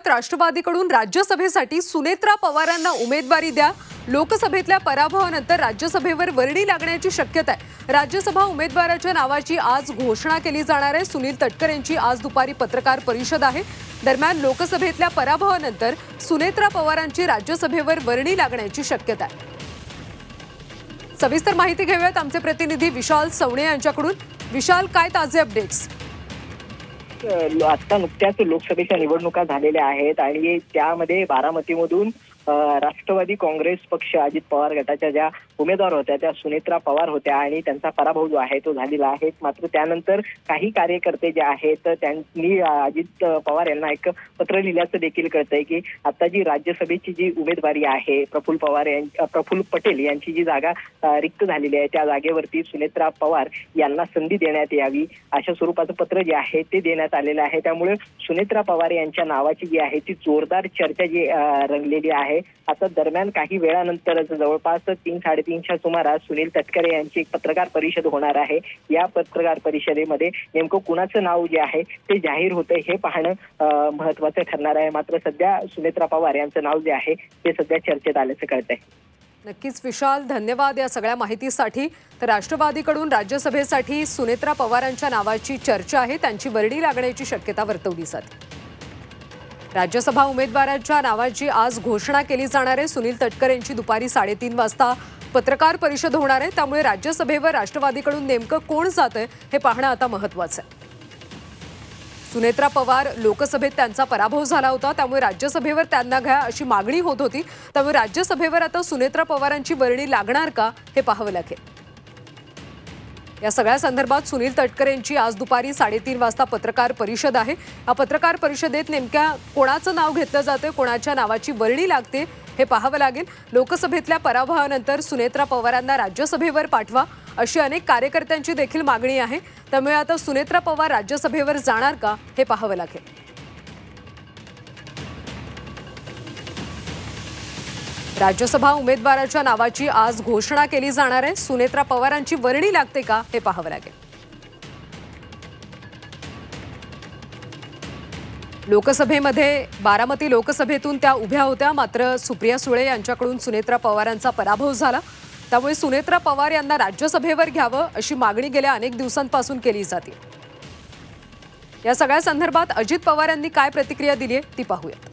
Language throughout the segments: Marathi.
राष्ट्रवादीकडून राज्यसभेसाठी सुनेत्रा पवारांना उमेदवारी द्या। लोकसभेतल्या पराभवानंतर राज्यसभेवर वर्णी लागण्याची शक्यता आहे। राज्यसभा उमेदवाराच्या नावाची आज घोषणा केली जाणार आहे। सुनील तटकरे यांची आज दुपारी पत्रकार परिषद आहे। दरम्यान लोकसभेतल्या पराभवानंतर सुनेत्रा पवारांची राज्यसभेवर वर्णी लागण्याची शक्यता आहे। सविस्तर माहिती घेऊयात आमचे प्रतिनिधी विशाल सवणे यांच्याकडून। विशाल, काय ताजे अपडेट्स? आता नुकत्याच लोकसभेच्या निवडणुका झालेल्या आहेत आणि त्यामध्ये बारामतीमधून राष्ट्रवादी काँग्रेस पक्ष अजित पवार गटाच्या ज्या उमेदवार होत्या त्या सुनेत्रा पवार होत्या आणि त्यांचा पराभव जो आहे तो झालेला आहे। मात्र त्यानंतर काही कार्यकर्ते जे आहेत त्यांनी अजित पवार यांना एक पत्र लिहिल्याचं देखील कळतंय की आता जी राज्यसभेची जी उमेदवारी आहे प्रफुल्ल पटेल यांची जी जागा रिक्त झालेली आहे त्या जागेवरती सुनेत्रा पवार यांना संधी देण्यात यावी अशा स्वरूपाचं पत्र जे आहे ते देण्यात आलेलं आहे। त्यामुळे सुनेत्रा पवार यांच्या नावाची जी आहे ती जोरदार चर्चा जी रंगलेली आहे। आता दरम्यान काही वेळानंतरच जवळपास 3-3:30च्या सुमारास सुनील तटकरे यांची एक पत्रकार परिषद होणार आहे। या पत्रकार परिषदेमध्ये नेमकं कुणाचं नाव जे आहे ते जाहीर होतंय हे पाहणं महत्त्वाचं ठरणार आहे। मात्र सध्या सुनेत्रा पवार यांचं नाव जे आहे ते सध्या चर्चेत आल्याचं कळतंय। नक्कीच विशाल, धन्यवाद या सगळ्या माहितीसाठी। तर राष्ट्रवादीकडून राज्यसभेसाठी सुनेत्रा पवारांच्या नावाची चर्चा आहे, त्यांची वर्णी लागण्याची शक्यता वर्तवली जाते। राज्यसभा उमेदवारांच्या नावाची आज घोषणा केली जाणार आहे। सुनील तटकरे यांची दुपारी 3:30 वाजता पत्रकार परिषद होणार आहे। त्यामुळे राज्यसभेवर राष्ट्रवादीकडून नेमकं कोण जातंय हे पाहणं आता महत्त्वाचं आहे। सुनेत्रा पवार लोकसभेत त्यांचा पराभव झाला होता, त्यामुळे राज्यसभेवर त्यांना घ्या अशी मागणी होत होती। त्यामुळे राज्यसभेवर आता सुनेत्रा पवारांची वर्णी लागणार का हे पाहावं लागेल। या सगळ्या संदर्भात सुनील तटकरे यांची आज दुपारी 3:30 वाजता पत्रकार परिषद आहे। या पत्रकार परिषदेत नेमक्या कोणाचं नाव घेतलं जातं, कोणाच्या नावाची वर्णी लागते हे पाहावं लागेल। लोकसभेतल्या पराभवानंतर सुनेत्रा पवारांना राज्यसभेवर पाठवा अशी अनेक कार्यकर्त्यांची देखील मागणी आहे। त्यामुळे आता सुनेत्रा पवार राज्यसभेवर जाणार का हे पाहावं लागेल। राज्यसभा उमेदवाराच्या नावाची आज घोषणा केली जाणार आहे। सुनेत्रा पवारांची वर्णी लागते का हे पाहावं लागेल। लोकसभेमध्ये बारामती लोकसभेतून त्या उभ्या होत्या, मात्र सुप्रिया सुळे यांच्याकडून सुनेत्रा पवारांचा पराभव झाला। त्यामुळे सुनेत्रा पवार यांना राज्यसभेवर घ्यावं अशी मागणी गेल्या अनेक दिवसांपासून केली जाते। या सगळ्या संदर्भात अजित पवार यांनी काय प्रतिक्रिया दिली आहे ती पाहूयात।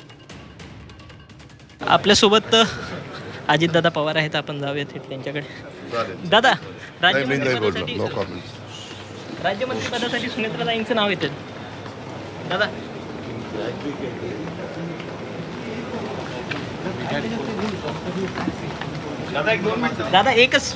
आपल्यासोबत अजितदादा पवार आहेत, आपण जाऊया थेट त्यांच्याकडे। दादा, राज्यमंत्रीपदासाठी सुनेत्राताईंचं नाव येतं दादा। दादा एकच